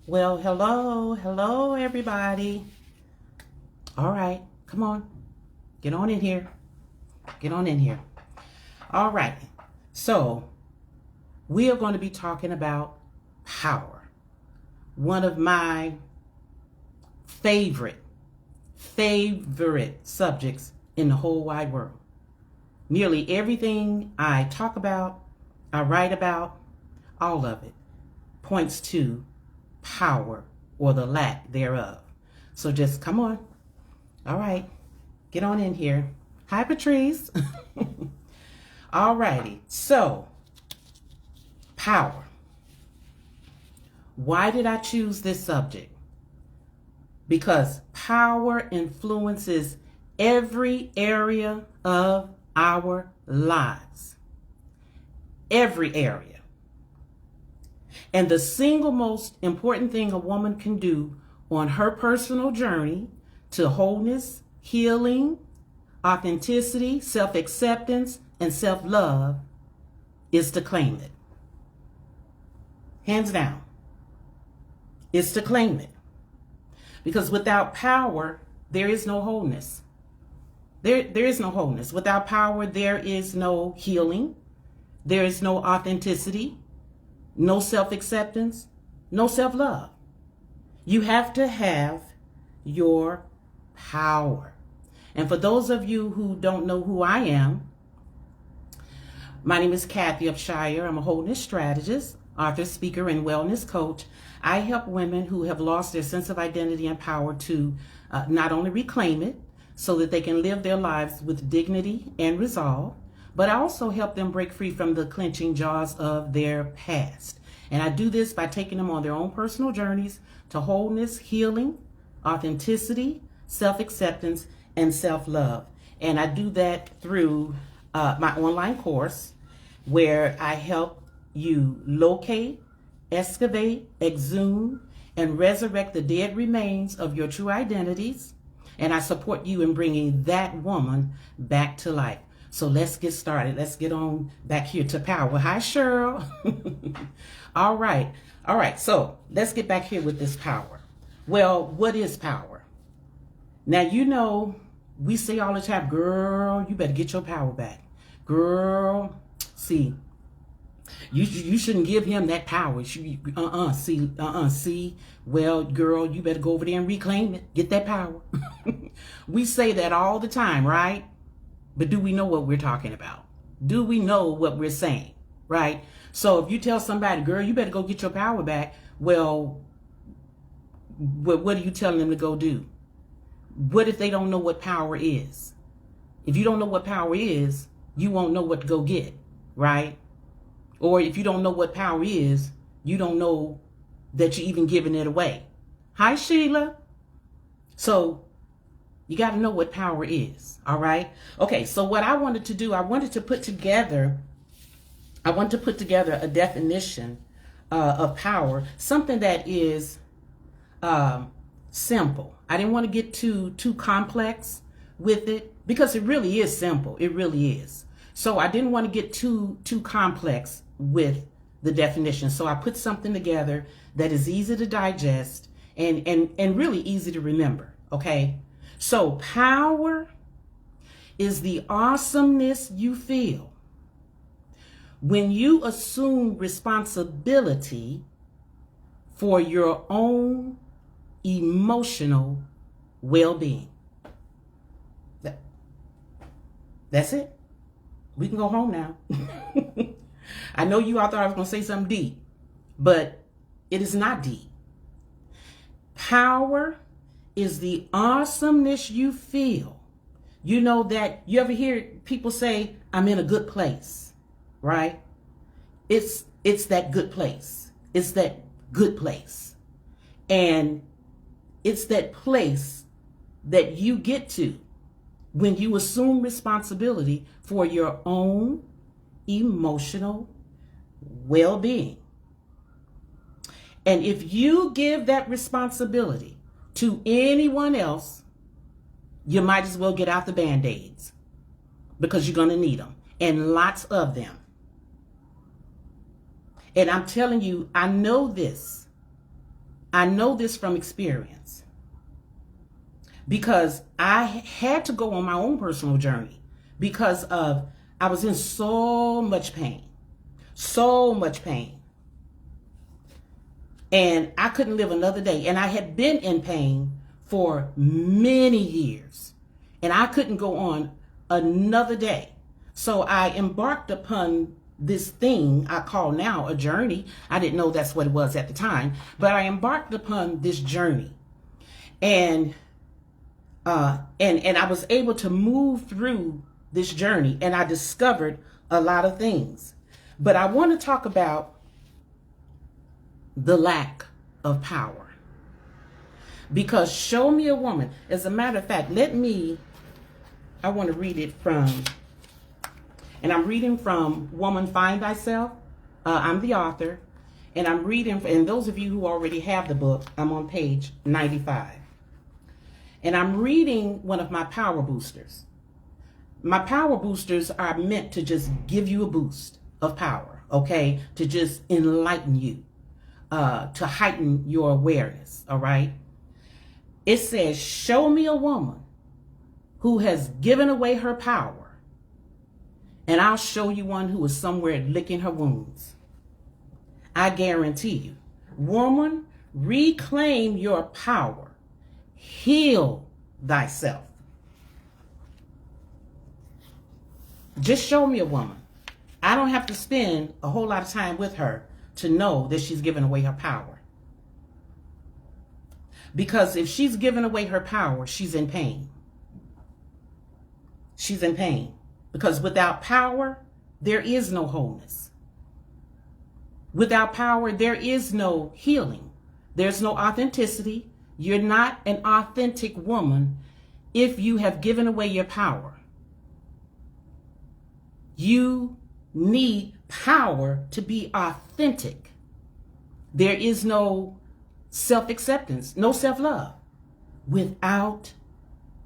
Well, hello, everybody. All right, come on. Get on in here. Get on in here. All right. So, we are going to be talking about power. One of my favorite subjects in the whole wide world. Nearly everything I talk about, I write about, all of it points to power or the lack thereof. So just come on. All right. Get on in here. Hi, Patrice. All righty. So, power. Why did I choose this subject? Because power influences every area of our lives. Every area. And the single most important thing a woman can do on her personal journey to wholeness, healing, authenticity, self-acceptance, and self-love is to claim it. Hands down. It's to claim it. Because without power, there is no wholeness. There is no wholeness. Without power, there is no healing. There is no authenticity, no self-acceptance, no self-love. You have to have your power. And for those of you who don't know who I am, my name is Kathy Upshire. I'm a wholeness strategist, author, speaker, and wellness coach. I help women who have lost their sense of identity and power to not only reclaim it so that they can live their lives with dignity and resolve, but I also help them break free from the clenching jaws of their past. And I do this by taking them on their own personal journeys to wholeness, healing, authenticity, self-acceptance, and self-love. And I do that through my online course where I help you locate, excavate, exhume, and resurrect the dead remains of your true identities. And I support you in bringing that woman back to life. So let's get started. Let's get on back here to power. Hi, Cheryl. All right. So let's get back here with this power. Well, what is power? Now, you know, we say all the time, girl, you better get your power back. Girl, see, you shouldn't give him that power. Well, girl, you better go over there and reclaim it. Get that power. We say that all the time, right? But do we know what we're talking about? Do we know what we're saying, right? So if you tell somebody, girl, you better go get your power back, well, what are you telling them to go do? What if they don't know what power is? If you don't know what power is, you won't know what to go get, right? Or if you don't know what power is, you don't know that you're even giving it away. Hi, Sheila. So you got to know what power is, all right? Okay, so what I wanted to do, I wanted to put together a definition of power, something that is simple. I didn't want to get too complex with it because it really is simple. It really is. So I didn't want to get too complex with the definition. So I put something together that is easy to digest and really easy to remember, okay? So power is the awesomeness you feel when you assume responsibility for your own emotional well-being. That's it. We can go home now. I know you all thought I was going to say something deep, but it is not deep. Power is the awesomeness you feel. You know that you ever hear people say, I'm in a good place, right? It's that good place. It's that good place. And it's that place that you get to when you assume responsibility for your own emotional well-being. And if you give that responsibility to anyone else, you might as well get out the Band-Aids because you're going to need them, and lots of them. And I'm telling you, I know this I know this from experience because I had to go on my own personal journey because I was in so much pain, so much pain. And I couldn't live another day. And I had been in pain for many years. And I couldn't go on another day. So I embarked upon this thing I call now a journey. I didn't know that's what it was at the time. But I embarked upon this journey. And I was able to move through this journey. And I discovered a lot of things. But I want to talk about the lack of power. Because show me a woman. As a matter of fact, I want to read it from, and I'm reading from Woman Find Thyself. I'm the author, and I'm reading, and those of you who already have the book, I'm on page 95. And I'm reading one of my power boosters. My power boosters are meant to just give you a boost of power, okay? To just enlighten you. To heighten your awareness, all right? It says, show me a woman who has given away her power, and I'll show you one who is somewhere licking her wounds. I guarantee you. Woman, reclaim your power. Heal thyself. Just show me a woman. I don't have to spend a whole lot of time with her to know that she's given away her power. Because if she's given away her power, she's in pain. She's in pain. Because without power, there is no wholeness. Without power, there is no healing. There's no authenticity. You're not an authentic woman if you have given away your power. You need power to be authentic. There is no self-acceptance, no self-love without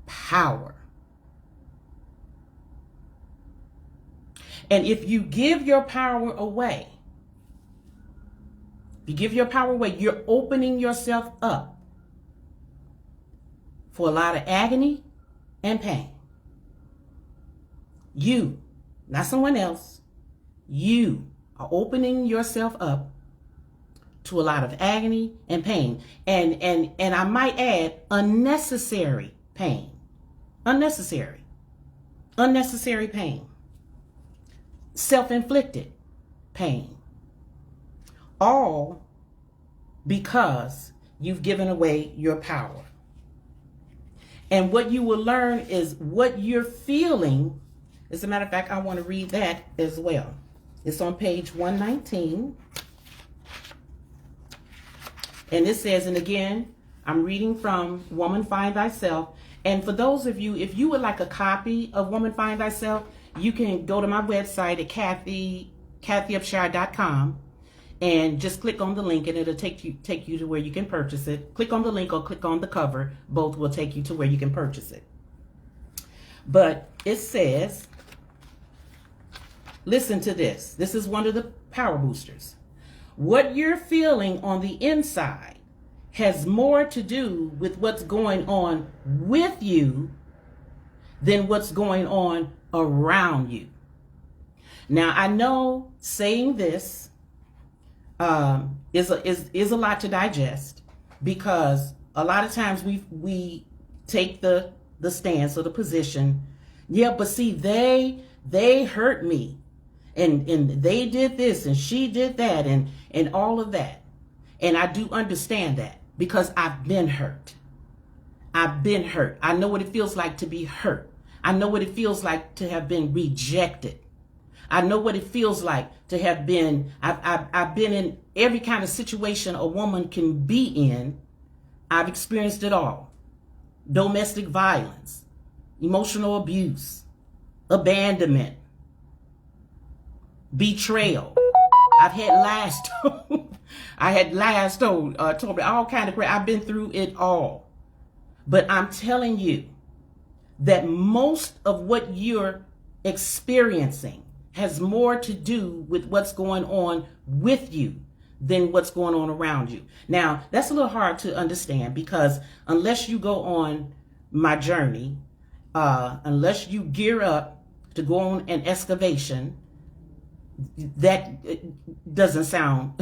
power. And if you give your power away, you're opening yourself up for a lot of agony and pain. You, not someone else, you are opening yourself up to a lot of agony and pain. And I might add, unnecessary pain. Unnecessary pain. Self-inflicted pain. All because you've given away your power. And what you will learn is what you're feeling. As a matter of fact, I want to read that as well. It's on page 119. And it says, and again, I'm reading from Woman Find Thyself. And for those of you, if you would like a copy of Woman Find Thyself, you can go to my website at kathyupshire.com and just click on the link and it'll take you to where you can purchase it. Click on the link or click on the cover. Both will take you to where you can purchase it. But it says, listen to this. This is one of the power boosters. What you're feeling on the inside has more to do with what's going on with you than what's going on around you. Now, I know saying this is a lot to digest, because a lot of times we take the stance or the position, yeah, but see, they hurt me, and they did this and she did that and all of that. And I do understand that, because I've been hurt. I've been hurt. I know what it feels like to be hurt. I know what it feels like to have been rejected. I know what it feels like to have been, I've been in every kind of situation a woman can be in. I've experienced it all. Domestic violence, emotional abuse, abandonment, betrayal. I've had lies told. I had lies told me all kind of crap. I've been through it all. But I'm telling you that most of what you're experiencing has more to do with what's going on with you than what's going on around you. Now, that's a little hard to understand because unless you go on my journey, unless you gear up to go on an excavation, that doesn't sound,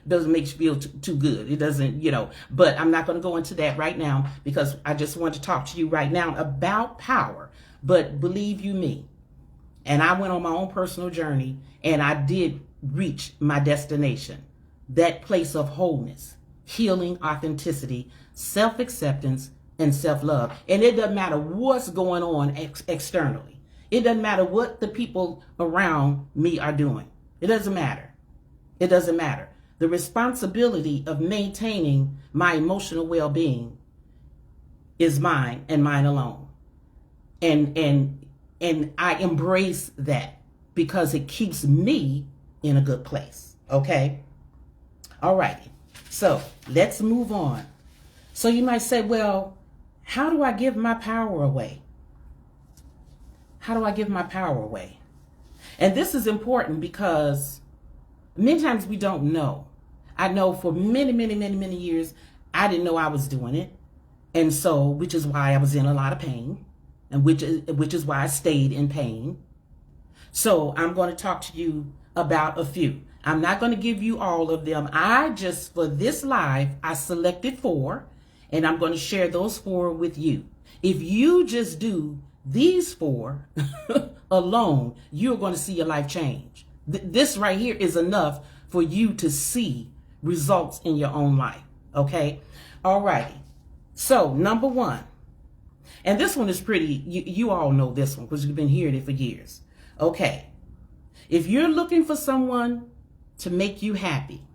doesn't make you feel too good. It doesn't, but I'm not going to go into that right now because I just want to talk to you right now about power. But believe you me, and I went on my own personal journey and I did reach my destination, that place of wholeness, healing, authenticity, self-acceptance, and self-love. And it doesn't matter what's going on externally. It doesn't matter what the people around me are doing. It doesn't matter. It doesn't matter. The responsibility of maintaining my emotional well-being is mine and mine alone. And I embrace that because it keeps me in a good place. Okay? All righty. So let's move on. So you might say, well, how do I give my power away? How do I give my power away? And this is important because many times we don't know. I know for many years, I didn't know I was doing it. And so, which is why I was in a lot of pain, and which is why I stayed in pain. So I'm going to talk to you about a few. I'm not going to give you all of them. For this live, I selected 4, and I'm going to share those 4 with you. If you just do these 4 alone, you're going to see your life change. This right here is enough for you to see results in your own life. Okay? All righty. So, number 1. And this one is pretty, you all know this one because you've been hearing it for years. Okay. If you're looking for someone to make you happy,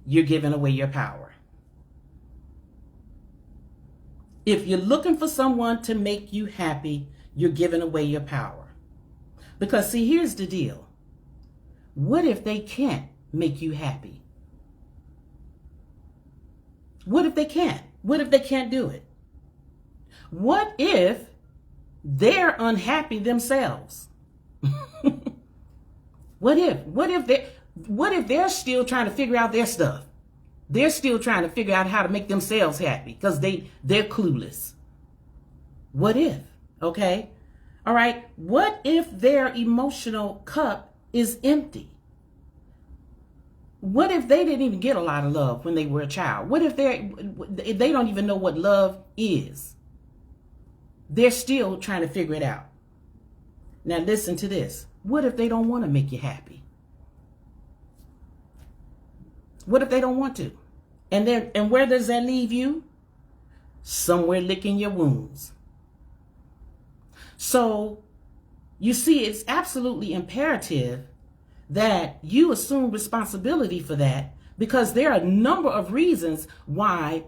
you're giving away your power. If you're looking for someone to make you happy, you're giving away your power. Because see, here's the deal. What if they can't make you happy? What if they can't? What if they can't do it? What if they're unhappy themselves? What if they're still trying to figure out their stuff? They're still trying to figure out how to make themselves happy because they're clueless. What if? Okay? All right. What if their emotional cup is empty? What if they didn't even get a lot of love when they were a child? What if they don't even know what love is? They're still trying to figure it out. Now listen to this. What if they don't want to make you happy? What if they don't want to? And where does that leave you? Somewhere licking your wounds. So, you see, it's absolutely imperative that you assume responsibility for that because there are a number of reasons why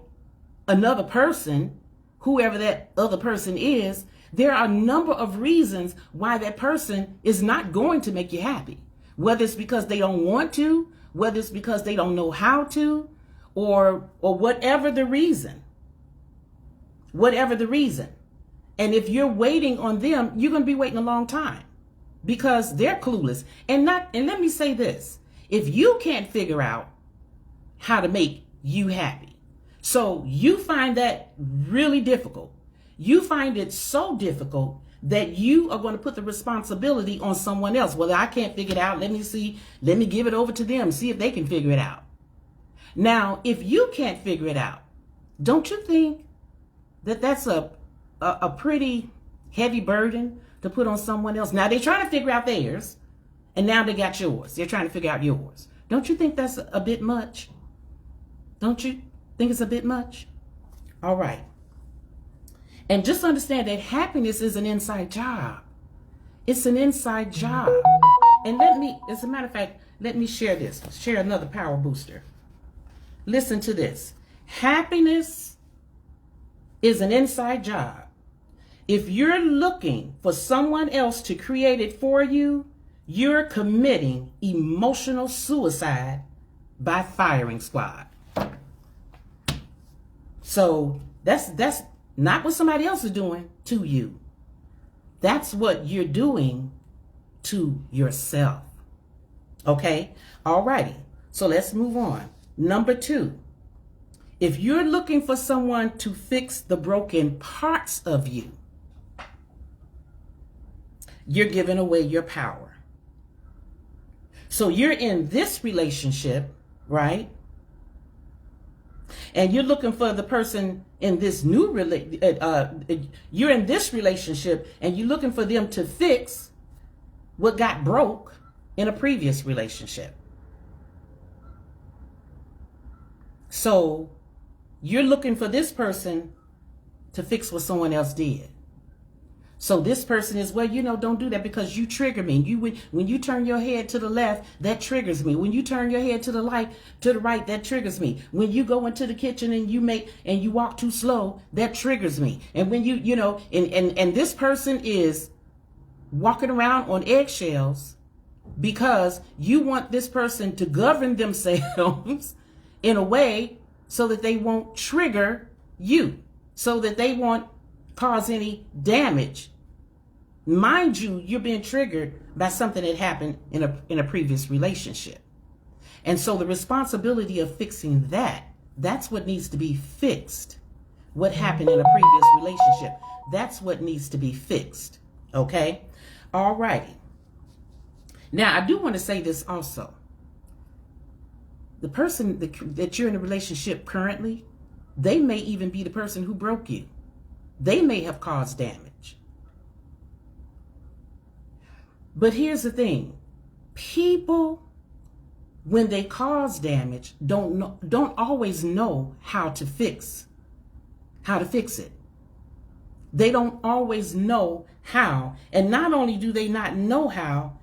another person, whoever that other person is, there are a number of reasons why that person is not going to make you happy. Whether it's because they don't want to, whether it's because they don't know how to, or whatever the reason. Whatever the reason. And if you're waiting on them, you're going to be waiting a long time because they're clueless. And let me say this. If you can't figure out how to make you happy, so you find that really difficult. You find it so difficult that you are going to put the responsibility on someone else. Well, I can't figure it out. Let me give it over to them, see if they can figure it out. Now, if you can't figure it out, don't you think that that's a pretty heavy burden to put on someone else? Now, they're trying to figure out theirs, and now they got yours. They're trying to figure out yours. Don't you think that's a bit much? Don't you think it's a bit much? All right. And just understand that happiness is an inside job. It's an inside job. And as a matter of fact, let me share another power booster. Listen to this. Happiness is an inside job. If you're looking for someone else to create it for you, you're committing emotional suicide by firing squad. So that's not what somebody else is doing to you. That's what you're doing to yourself. Okay? Alrighty. So let's move on. Number 2. If you're looking for someone to fix the broken parts of you, you're giving away your power. So you're in this relationship, right? And you're looking for the person in this new you're in this relationship and you're looking for them to fix what got broke in a previous relationship. So you're looking for this person to fix what someone else did. So this person is, well, don't do that because you trigger me. When you turn your head to the left, that triggers me. When you turn your head to the right, that triggers me. When you go into the kitchen and you walk too slow, that triggers me. And when and this person is walking around on eggshells because you want this person to govern themselves in a way so that they won't trigger you, so that they won't cause any damage. Mind you, you're being triggered by something that happened in a previous relationship. And so the responsibility of fixing that's what needs to be fixed. What happened in a previous relationship, that's what needs to be fixed. Okay? All righty. Now, I do want to say this also. The person that you're in a relationship currently, they may even be the person who broke you. They may have caused damage. But here's the thing. People, when they cause damage, don't always know how to fix it. They don't always know how. And not only do they not know how,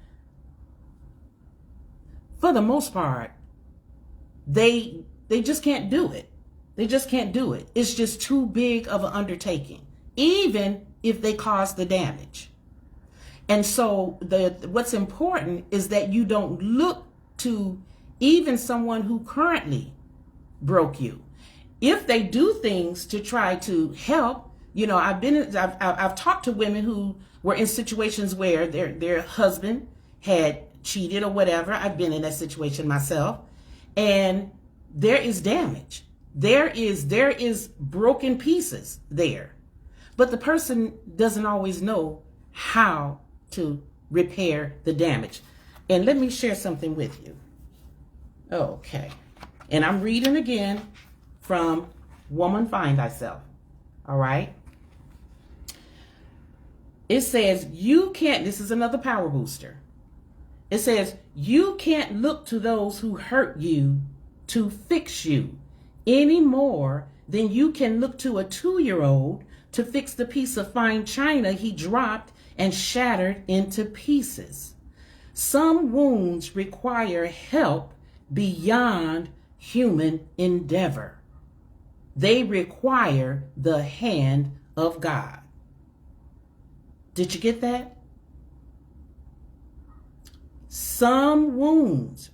for the most part, they just can't do it. They just can't do it. It's just too big of an undertaking, even if they cause the damage. And so what's important is that you don't look to even someone who currently broke you. If they do things to try to help, I've talked to women who were in situations where their husband had cheated or whatever. I've been in that situation myself. And there is damage. There is broken pieces there. But the person doesn't always know how to repair the damage. And let me share something with you. Okay. And I'm reading again from Woman Find Thyself. All right. It says, this is another power booster. It says, you can't look to those who hurt you to fix you any more than you can look to a 2-year-old to fix the piece of fine china he dropped and shattered into pieces. Some wounds require help beyond human endeavor. They require the hand of God. Did you get that? Some wounds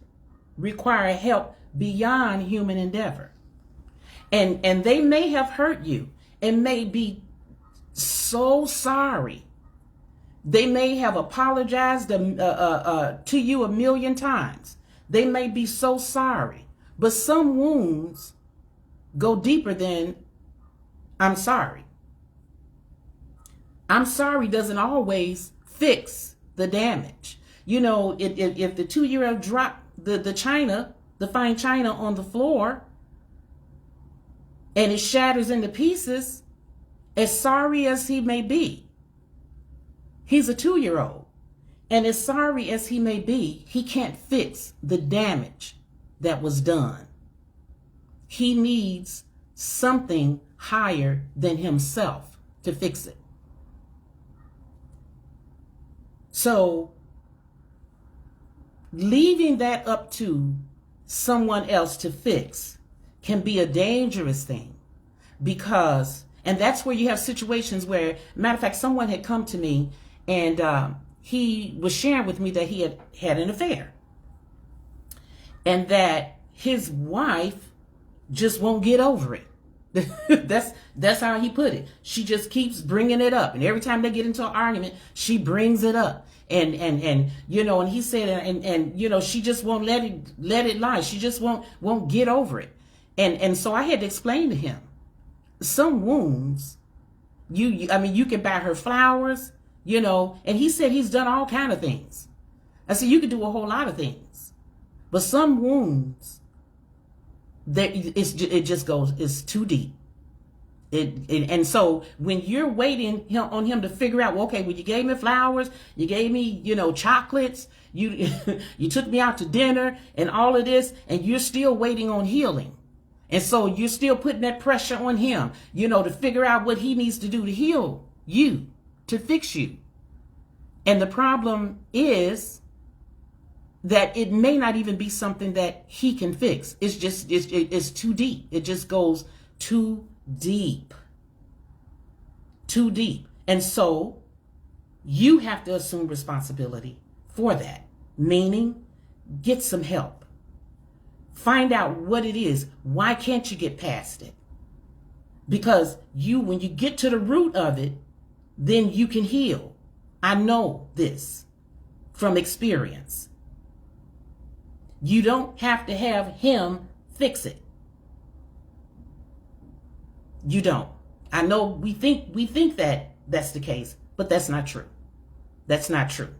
require help beyond human endeavor. And they may have hurt you and may be so sorry. They may have apologized to you 1,000,000 times. They may be so sorry. But some wounds go deeper than I'm sorry. I'm sorry doesn't always fix the damage. If the 2-year-old dropped the china, the fine china on the floor, and it shatters into pieces, as sorry as he may be, he's a 2-year-old. And as sorry as he may be, he can't fix the damage that was done. He needs something higher than himself to fix it. So, leaving that up to someone else to fix can be a dangerous thing and that's where you have situations where, matter of fact, someone had come to me and he was sharing with me that he had an affair and that his wife just won't get over it. That's how he put it. She just keeps bringing it up, and every time they get into an argument, she brings it up, and you know, and he said, and you know, she just won't let it lie. She just won't get over it, and so I had to explain to him some wounds. I mean, you can buy her flowers, you know, and he said he's done all kind of things. I said you could do a whole lot of things, but some wounds, it just goes, it's too deep. And so when you're waiting on him to figure out, well, okay, well, you gave me flowers, you gave me, you know, chocolates, you you took me out to dinner and all of this, and you're still waiting on healing. And so you're still putting that pressure on him, you know, to figure out what he needs to do to heal you, to fix you. And the problem is that it may not even be something that he can fix. It's just, it's too deep. It just goes too deep. Too deep. And so you have to assume responsibility for that. Meaning, get some help. Find out what it is. Why can't you get past it? Because when you get to the root of it, then you can heal. I know this from experience. You don't have to have him fix it. You don't. I know we think that that's the case, but that's not true. That's not true.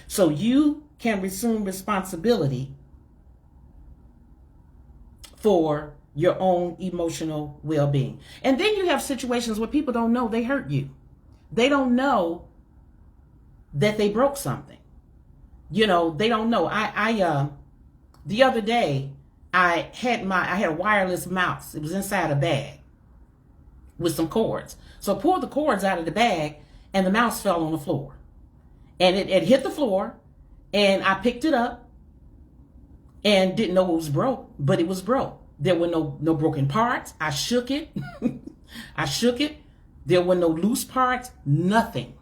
So you can assume responsibility for your own emotional well-being. And then you have situations where people don't know they hurt you. They don't know that they broke something. You know, they don't know. The other day, I had a wireless mouse. It was inside a bag with some cords. So I pulled the cords out of the bag, and the mouse fell on the floor. And it hit the floor, and I picked it up and didn't know it was broke, but it was broke. There were no broken parts. I shook it. I shook it. There were no loose parts, nothing.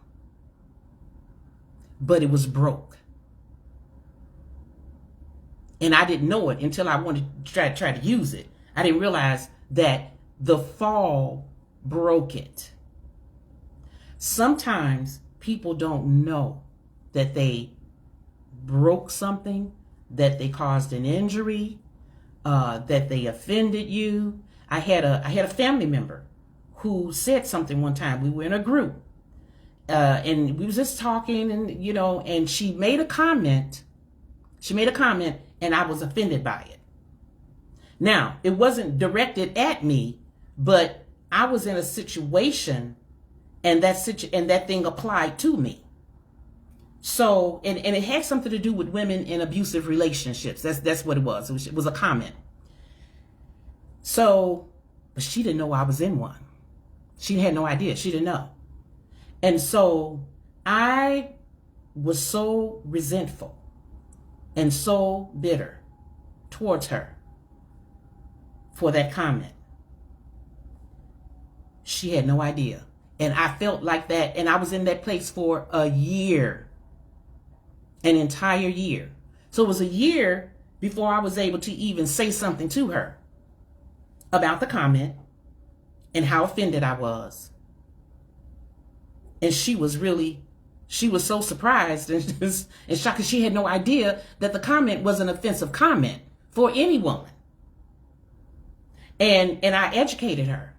But it was broke. And I didn't know it until I wanted to try to use it. I didn't realize that the fall broke it. Sometimes people don't know that they broke something, that they caused an injury, that they offended you. I had a family member who said something one time. We were in a group, and we was just talking, and you know, and she made a comment. And I was offended by it. Now, it wasn't directed at me, but I was in a situation, and that thing applied to me. So, and it had something to do with women in abusive relationships. That's what it was. It was a comment. So, but she didn't know I was in one. She had no idea. She didn't know. And so I was so resentful and so bitter towards her for that comment. She had no idea. And I felt like that, and I was in that place for a year, an entire year. So it was a year before I was able to even say something to her about the comment and how offended I was. And she was so surprised and shocked because she had no idea that the comment was an offensive comment for any woman. And I educated her,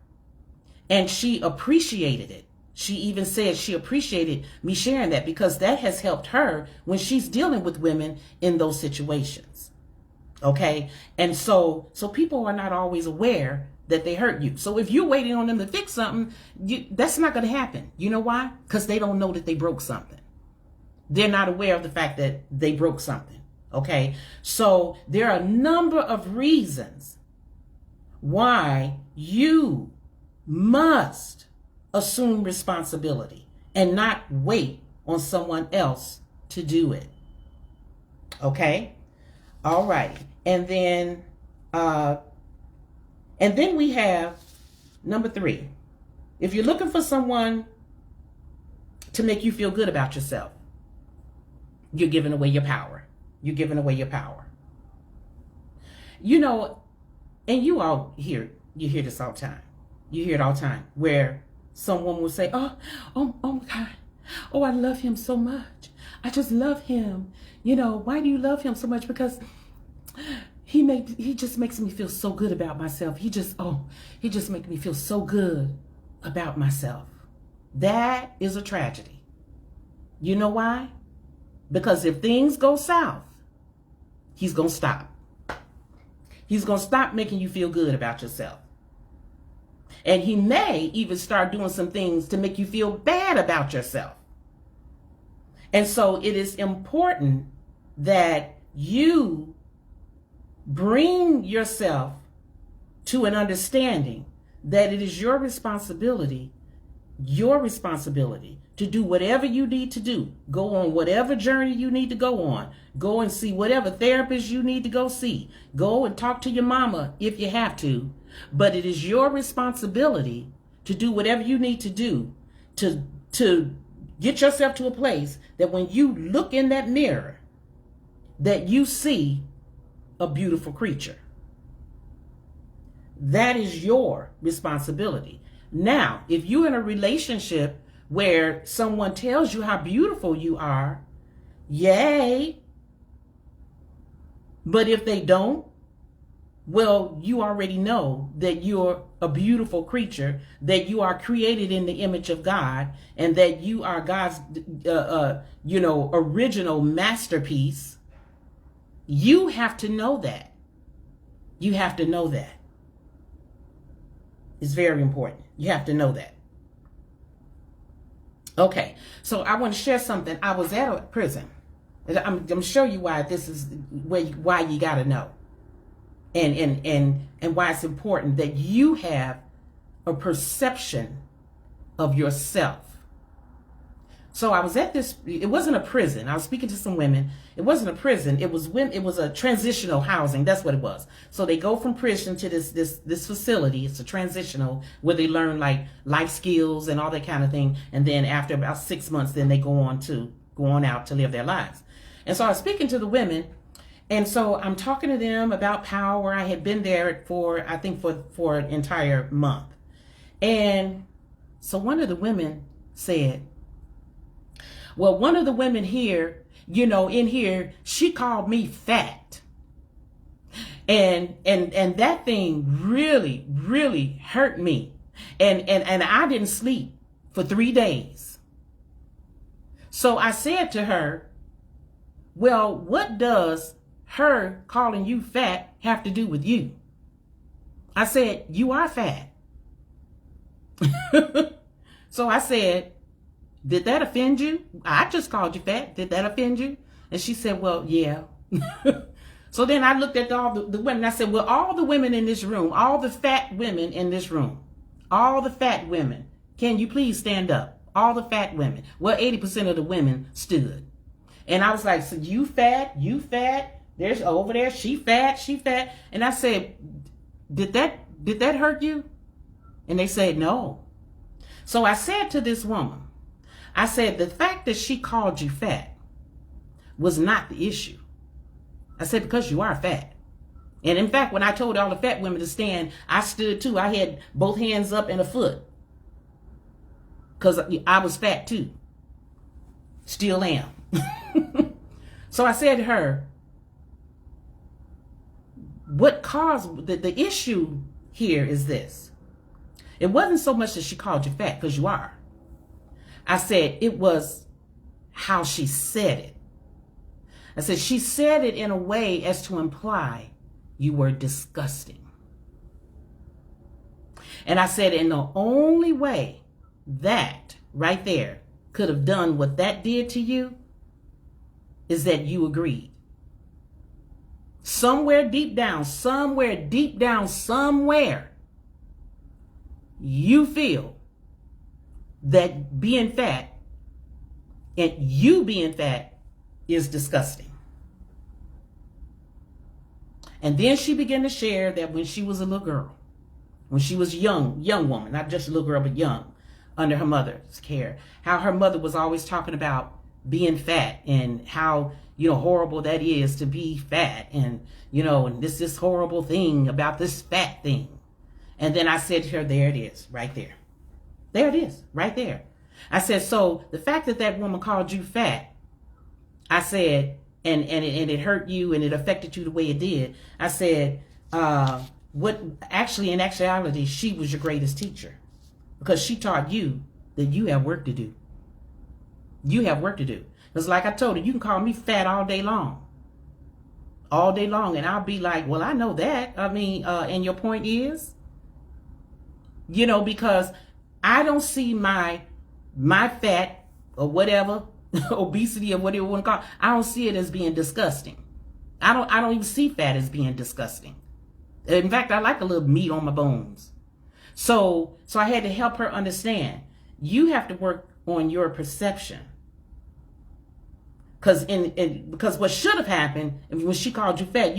and she appreciated it. She even said she appreciated me sharing that because that has helped her when she's dealing with women in those situations. Okay? And so people are not always aware that they hurt you. So if you're waiting on them to fix something, that's not going to happen. You know why? Because they don't know that they broke something. They're not aware of the fact that they broke something. Okay? So there are a number of reasons why you must assume responsibility and not wait on someone else to do it. Okay? All right. And then we have number 3. If you're looking for someone to make you feel good about yourself, you're giving away your power. You're giving away your power. You know, and you hear this all the time. You hear it all the time, where someone will say, oh my God. Oh, I love him so much. I just love him. Why do you love him so much? Because he just makes me feel so good about myself. He just makes me feel so good about myself. That is a tragedy. You know why? Because if things go south, he's going to stop. He's going to stop making you feel good about yourself. And he may even start doing some things to make you feel bad about yourself. And so it is important that you bring yourself to an understanding that it is your responsibility to do whatever you need to do. Go on whatever journey you need to go on. Go and see whatever therapist you need to go see. Go and talk to your mama if you have to. But it is your responsibility to do whatever you need to do to get yourself to a place that when you look in that mirror, that you see a beautiful creature. That is your responsibility. Now, if you're in a relationship where someone tells you how beautiful you are, yay. But if they don't, well, you already know that you're a beautiful creature, that you are created in the image of God, and that you are God's, original masterpiece. You have to know that. You have to know that. It's very important. You have to know that. Okay, so I want to share something. I was at a prison. I'm going to show you why this is why you got to know. And why it's important that you have a perception of yourself. So I was at this, it wasn't a prison. I was speaking to some women. It wasn't a prison. It was a transitional housing. That's what it was. So they go from prison to this facility. It's a transitional where they learn like life skills and all that kind of thing. And then after about 6 months, then they go on out to live their lives. And so I was speaking to the women. And so I'm talking to them about power. I had been there for an entire month. And so one of the women said, well, one of the women here, in here, she called me fat. And that thing really, really hurt me. And I didn't sleep for 3 days. So I said to her, well, what does her calling you fat have to do with you? I said, you are fat. So I said, did that offend you? I just called you fat. Did that offend you? And she said, well, yeah. So then I looked at all the women. I said, well, all the women in this room, all the fat women in this room, all the fat women, can you please stand up? All the fat women. Well, 80% of the women stood. And I was like, so you fat, there's over there, she fat. And I said, did that hurt you? And they said, no. So I said to this woman, I said, the fact that she called you fat was not the issue. I said, because you are fat. And in fact, when I told all the fat women to stand, I stood too. I had both hands up and a foot. Because I was fat too. Still am. So I said to her, what caused the issue here is this. It wasn't so much that she called you fat, because you are. I said it was how she said it. I said she said it in a way as to imply you were disgusting. And I said, and the only way that right there could have done what that did to you is that you agreed. Somewhere deep down, you feel that being fat and you being fat is disgusting. And then she began to share that when she was a little girl, when she was young woman, not just a little girl, but young, under her mother's care, how her mother was always talking about being fat and how, horrible that is to be fat. And, and this horrible thing about this fat thing. And then I said to her, there it is, right there. There it is, right there. I said, so the fact that that woman called you fat, I said, and it hurt you and it affected you the way it did. I said, what actually, in actuality, she was your greatest teacher, because she taught you that you have work to do. You have work to do. Because like I told her, you can call me fat all day long. All day long. And I'll be like, well, I know that. I mean, and your point is, you know, because I don't see my fat or whatever, obesity or whatever you want to call it, I don't see it as being disgusting. I don't even see fat as being disgusting. In fact, I like a little meat on my bones. So I had to help her understand. You have to work on your perception. Because what should have happened when she called you fat,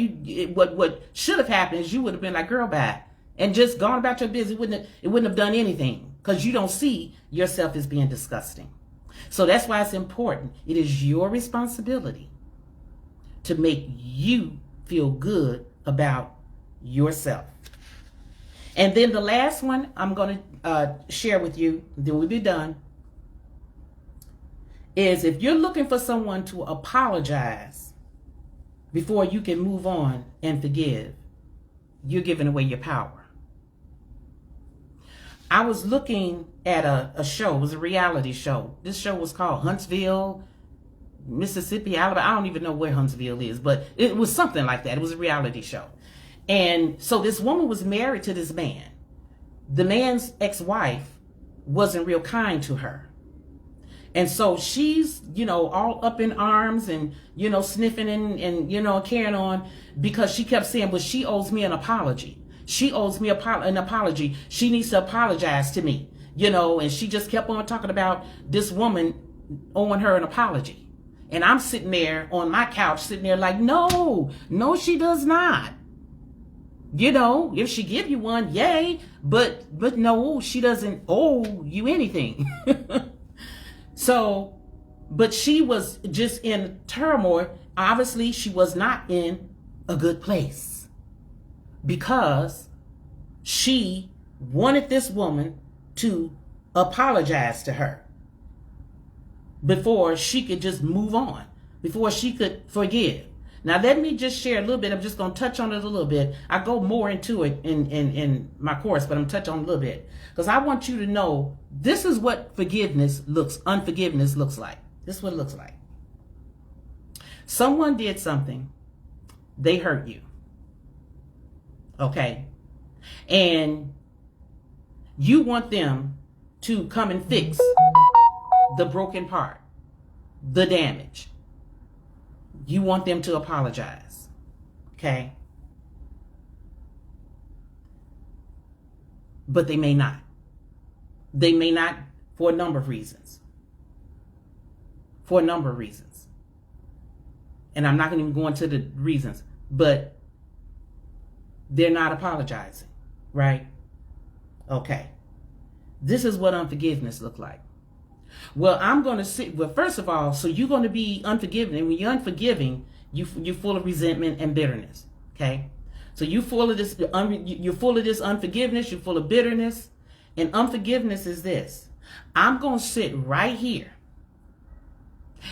what should have happened is you would have been like, girl, bye, and just gone about your business. It wouldn't have done anything, because you don't see yourself as being disgusting. So that's why it's important. It is your responsibility to make you feel good about yourself. And then the last one I'm going to share with you, then we'll be done, is if you're looking for someone to apologize before you can move on and forgive, you're giving away your power. I was looking at a show. It was a reality show. This show was called Huntsville, Mississippi, Alabama. I don't even know where Huntsville is, but it was something like that. It was a reality show. And so this woman was married to this man. The man's ex-wife wasn't real kind to her. And so she's, you know, all up in arms and, you know, sniffing and you know, carrying on, because she kept saying, well, she owes me an apology. She owes me an apology. She needs to apologize to me, you know, and she just kept on talking about this woman owing her an apology. And I'm sitting there on my couch, sitting there like, no, she does not. You know, if she give you one, yay, but no, she doesn't owe you anything. So, but she was just in turmoil. Obviously, she was not in a good place, because she wanted this woman to apologize to her before she could just move on, before she could forgive. Now, let me just share a little bit. I'm just going to touch on it a little bit. I go more into it in my course, but I'm touching on a little bit, because I want you to know this is what unforgiveness looks like. This is what it looks like. Someone did something. They hurt you. Okay? And you want them to come and fix the broken part, the damage. You want them to apologize. Okay? But they may not. They may not, for a number of reasons. For a number of reasons. And I'm not going to even go into the reasons, but they're not apologizing, right? Okay. This is what unforgiveness looks like. Well, I'm going to sit. Well, first of all, so you're going to be unforgiving. And when you're unforgiving, you're full of resentment and bitterness. Okay, so you're full of this. You're full of this unforgiveness. You're full of bitterness, and unforgiveness is this. I'm going to sit right here,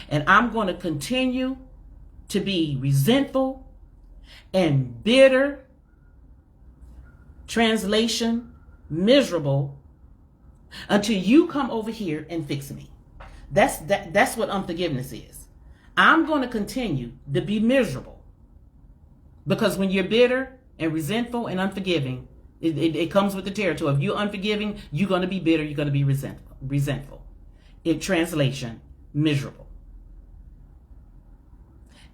and I'm going to continue to be resentful and bitter. Translation: miserable. Until you come over here and fix me. That's what unforgiveness is. I'm going to continue to be miserable, because when you're bitter and resentful and unforgiving, it comes with the territory. If you're unforgiving, you're going to be bitter. You're going to be resentful. In translation, miserable.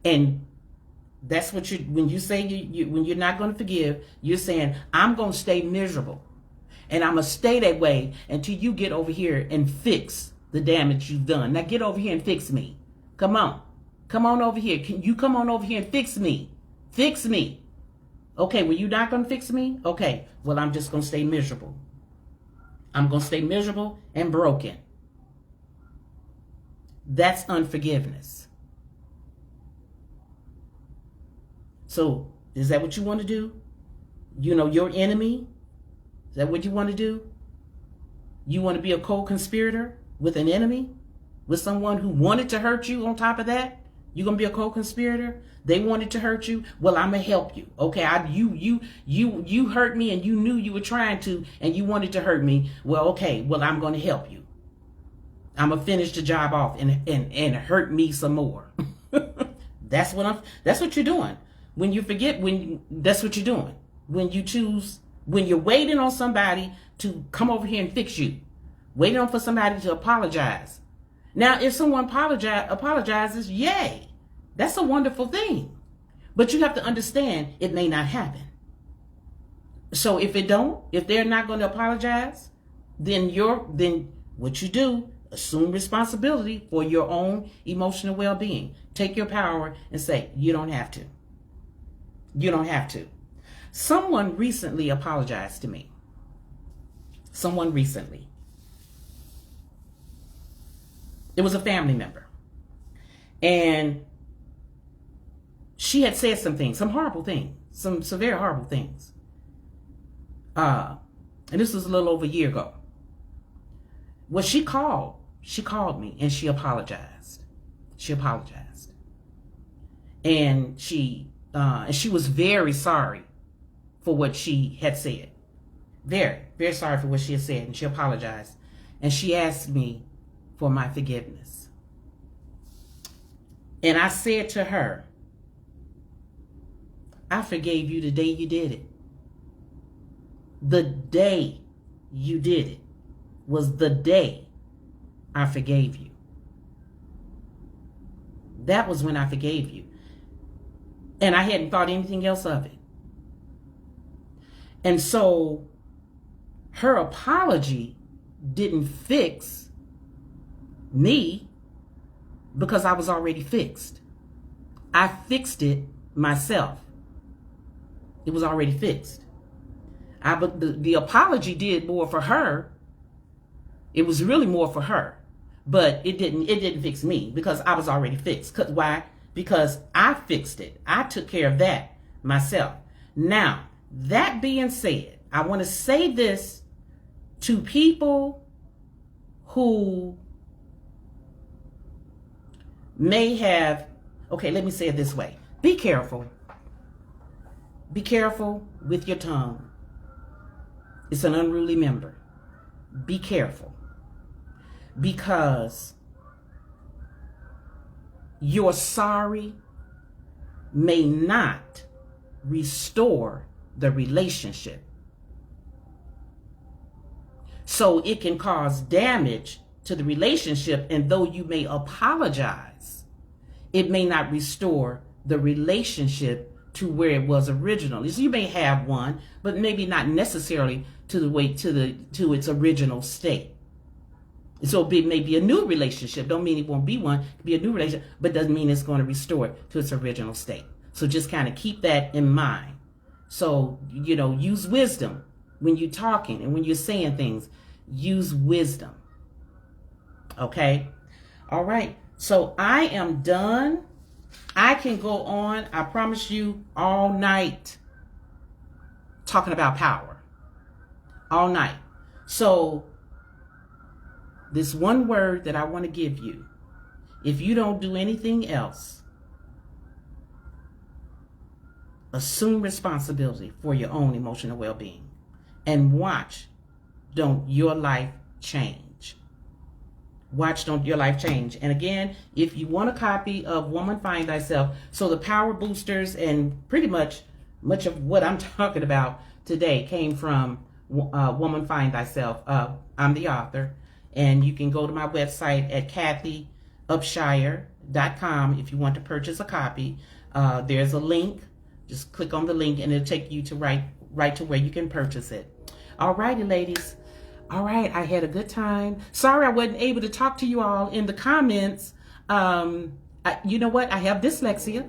And that's what when you say when you're not going to forgive, you're saying, I'm going to stay miserable. And I'm going to stay that way until you get over here and fix the damage you've done. Now get over here and fix me. Come on. Come on over here. Can you come on over here and fix me? Fix me. Okay, well, you're not going to fix me? Okay, well, I'm just going to stay miserable. I'm going to stay miserable and broken. That's unforgiveness. So, is that what you want to do? You know, your enemy Is that what you want to do? You want to be a co-conspirator with an enemy? With someone who wanted to hurt you on top of that? You're going to be a co-conspirator? They wanted to hurt you? Well, I'm going to help you. Okay, you hurt me and you knew you were trying to and you wanted to hurt me. Well, okay, well, I'm going to help you. I'm going to finish the job off and hurt me some more. That's what you're doing. When you forget, that's what you're doing. When you're waiting on somebody to come over here and fix you, waiting on for somebody to apologize. Now, if someone apologizes, yay, that's a wonderful thing. But you have to understand it may not happen. So if they're not going to apologize, then what you do, assume responsibility for your own emotional well-being. Take your power and say, you don't have to. You don't have to. Someone recently apologized to me. Someone recently. It was a family member. And she had said some things, some horrible things, some very horrible things. And this was a little over a year ago. Well, she called me and she apologized. She apologized. And she was very sorry for what she had said. Very, very sorry for what she had said. And she apologized. And she asked me for my forgiveness. And I said to her, I forgave you the day you did it. The day you did it was the day I forgave you. That was when I forgave you. And I hadn't thought anything else of it. And so her apology didn't fix me because I was already fixed. I fixed it myself. It was already fixed. The apology did more for her. It was really more for her, but it didn't fix me because I was already fixed. Why? Because I fixed it. I took care of that myself. Now, that being said, I want to say this to people who may have, okay, let me say it this way. Be careful. Be careful with your tongue. It's an unruly member. Be careful. Because your sorry may not restore the relationship. So it can cause damage to the relationship, and though you may apologize, it may not restore the relationship to where it was originally. So you may have one, but maybe not necessarily to its original state. So it may be a new relationship. Don't mean it won't be one. It could be a new relationship, but doesn't mean it's going to restore it to its original state. So just kind of keep that in mind. So, use wisdom when you're talking and when you're saying things. Use wisdom. Okay? All right. So I am done. I can go on, I promise you, all night talking about power. All night. So this one word that I want to give you, if you don't do anything else, assume responsibility for your own emotional well-being and watch, don't your life change. Watch, don't your life change. And again, if you want a copy of Woman Find Thyself, so the power boosters and pretty much of what I'm talking about today came from Woman Find Thyself. I'm the author, and you can go to my website at kathyupshire.com if you want to purchase a copy. There's a link. Just click on the link and it'll take you to right to where you can purchase it. All righty, ladies. All right, I had a good time. Sorry I wasn't able to talk to you all in the comments. You know what? I have dyslexia.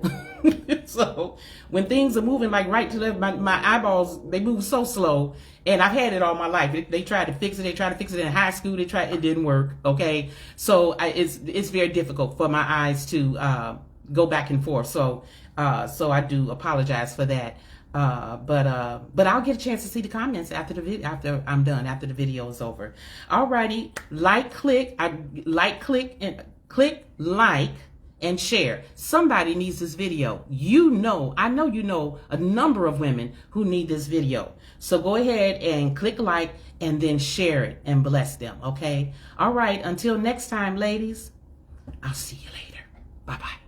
So when things are moving like right to the, my eyeballs, they move so slow. And I've had it all my life. They tried to fix it. They tried to fix it in high school. It didn't work. Okay. So it's very difficult for my eyes to go back and forth. So I do apologize for that. But I'll get a chance to see the comments after the video, after I'm done, after the video is over. Alrighty, click, like, and share. Somebody needs this video. I know you know a number of women who need this video. So go ahead and click like and then share it and bless them, okay? All right, until next time, ladies, I'll see you later. Bye-bye.